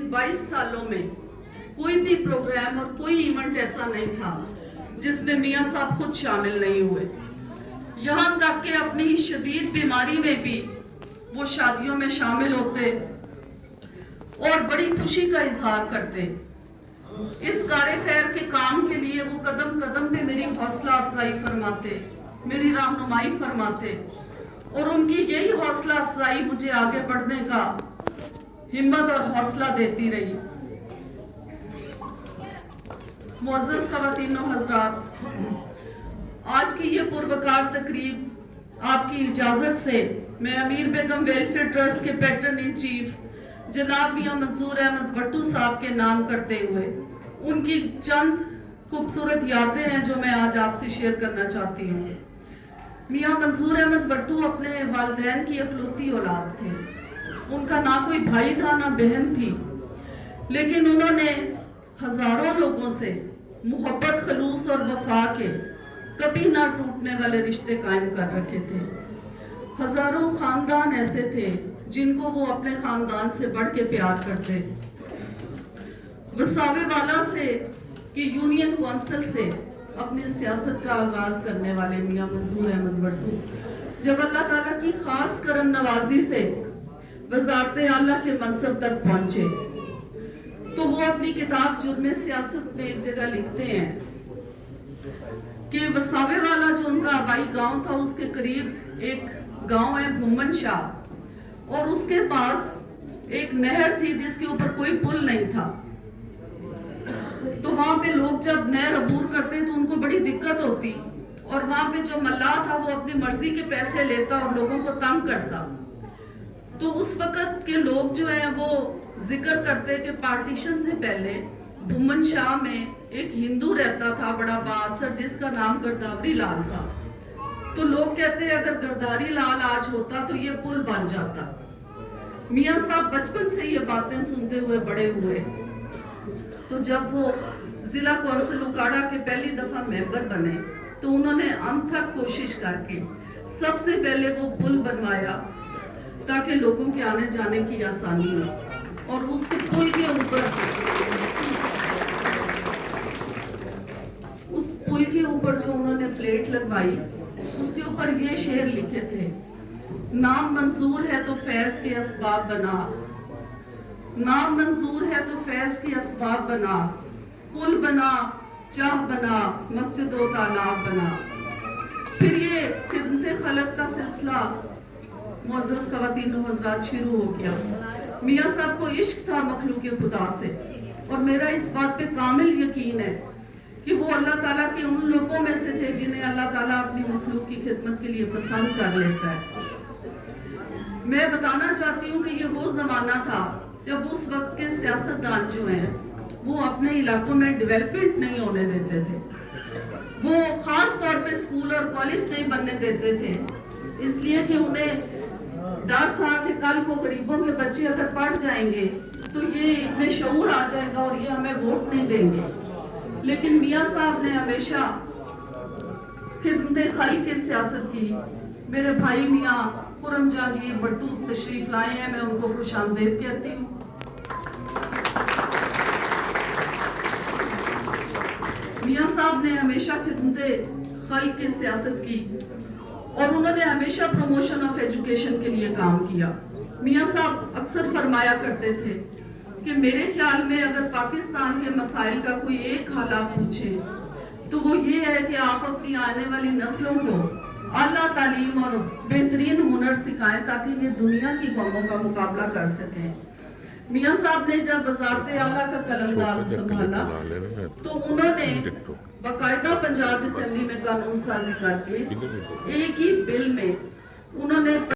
इन 22 सालों में कोई भी प्रोग्राम और कोई इवेंट ऐसा नहीं था जिसमें मियाँ साहब खुद शामिल नहीं हुए। यहाँ तक कि अपनी शदीद बीमारी में भी वो शादियों में शामिल होते और बड़ी खुशी का इजहार करते। इस कार्य खैर के काम के लिए वो कदम कदम पे मेरी हौसला अफजाई फरमाते, मेरी रहनुमाई फरमाते, और उनकी यही हौसला अफजाई मुझे आगे बढ़ने का हिम्मत और हौसला देती रही। मुअज़्ज़ज़ ख़वातीन व हज़रात, आज की ये पुरवकार तकरीब आपकी इजाज़त से मैं अमीर बेगम वेलफेयर ट्रस्ट के पैटर्न इन चीफ जनाब मियां मंसूर अहमद वट्टू साहब के नाम करते हुए उनकी चंद खूबसूरत यादें हैं जो मैं आज आपसे शेयर करना चाहती हूँ। मियां मंसूर अहमद वट्टू अपने वालिदैन की इकलौती औलाद थे। उनका ना कोई भाई था ना बहन थी, लेकिन उन्होंने हजारों लोगों से मोहब्बत, खलूस और वफा के कभी ना टूटने वाले रिश्ते कायम कर रखे थे। हजारों खानदान ऐसे थे जिनको वो अपने खानदान से बढ़ के प्यार करते। वसावे वाला से कि यूनियन काउंसिल से अपनी सियासत का आगाज करने वाले मियां मंसूर अहमद वट्टू जब अल्लाह ताला की खास करम नवाजी से वज़ारत आला के मनसब तक पहुंचे तो वो अपनी किताब जुर्म सियासत में एक जगह लिखते हैं कि वसावे वाला जो उनका आबाई गांव था उसके करीब एक गांव है भुम्मन शाह, और उसके पास एक नहर थी जिसके ऊपर कोई पुल नहीं था। तो वहां पे लोग जब नहर अबूर करते तो उनको बड़ी दिक्कत होती, और वहां पे जो मल्लाह था वो अपनी मर्जी के पैसे लेता और लोगों को तंग करता। तो उस वक्त के लोग जो हैं वो जिक्र करते कि पार्टीशन से पहले भुम्मन शाह में एक हिंदू रहता था बड़ा बाअसर, जिसका नाम गर्दावरी लाल था। तो लोग कहते अगर गर्दारी लाल आज होता तो ये पुल बन जाता। मियां साहब बचपन से ये बातें सुनते हुए बड़े हुए। तो जब वो जिला कौंसिल उकाड़ा के पहली दफा मेंबर बने तो उन्होंने अनथक कोशिश करके सबसे पहले वो पुल बनवाया ताकि लोगों के आने जाने की आसानी हो। और उसके पुल के ऊपर उस पुल के ऊपर जो उन्होंने प्लेट लगवाई उसके ऊपर ये शेर लिखे थे, नाम मंजूर है तो फैज के असबाब बना, नाम मंजूर है तो फैज के असबाब बना, पुल बना, चाह बना, मस्जिद व तालाब बना। फिर ये खिदमत खलक का सिलसिला मुअज़्ज़ज़ ख़वातीन व हज़रात शुरू हो गया। मियां साहब को इश्क था मखलूक खुदा से, और मेरा इस बात पे कामिल यकीन है कि वो अल्लाह ताला के उन लोगों में से थे जिन्हें अल्लाह ताला अपनी मखलूक की खिदमत के लिए पसंद कर लेता है। मैं बताना चाहती हूँ कि ये वो जमाना था जब उस वक्त के सियासतदान जो हैं वो अपने इलाकों में डेवलपमेंट नहीं होने देते थे। वो खास तौर पे स्कूल और कॉलेज नहीं बनने देते थे, इसलिए कि उन्हें डर था कि कल को गरीबों के बच्चे अगर पढ़ जाएंगे तो ये इनमें शऊर आ जाएगा और ये हमें वोट नहीं देंगे। लेकिन मियां साहब ने हमेशा खिदमत खल्क की सियासत की। मेरे भाई मियां खुर्रम जहांगीर वट्टू तशरीफ लाए हैं, मैं उनको खुशामदीद कहती हूँ। मियां साहब ने हमेशा खिदमत खल्क की सियासत की और उन्होंने हमेशा प्रमोशन ऑफ एजुकेशन के लिए काम किया। मियां साहब अक्सर फरमाया करते थे कि मेरे ख्याल में अगर पाकिस्तान के मसाइल का कोई एक हल आप पूछे तो वो ये है कि आप अपनी आने वाली नस्लों को आला तालीम और बेहतरीन हुनर सिखाएं ताकि ये दुनिया की कौमों का मुकाबला कर सकें। मियां साहब ने जब वज़ारत आला का कलमदार संभाला तो उन्होंने बाकायदा पंजाब असेंबली में कानून साजी करके एक ही बिल में उन्होंने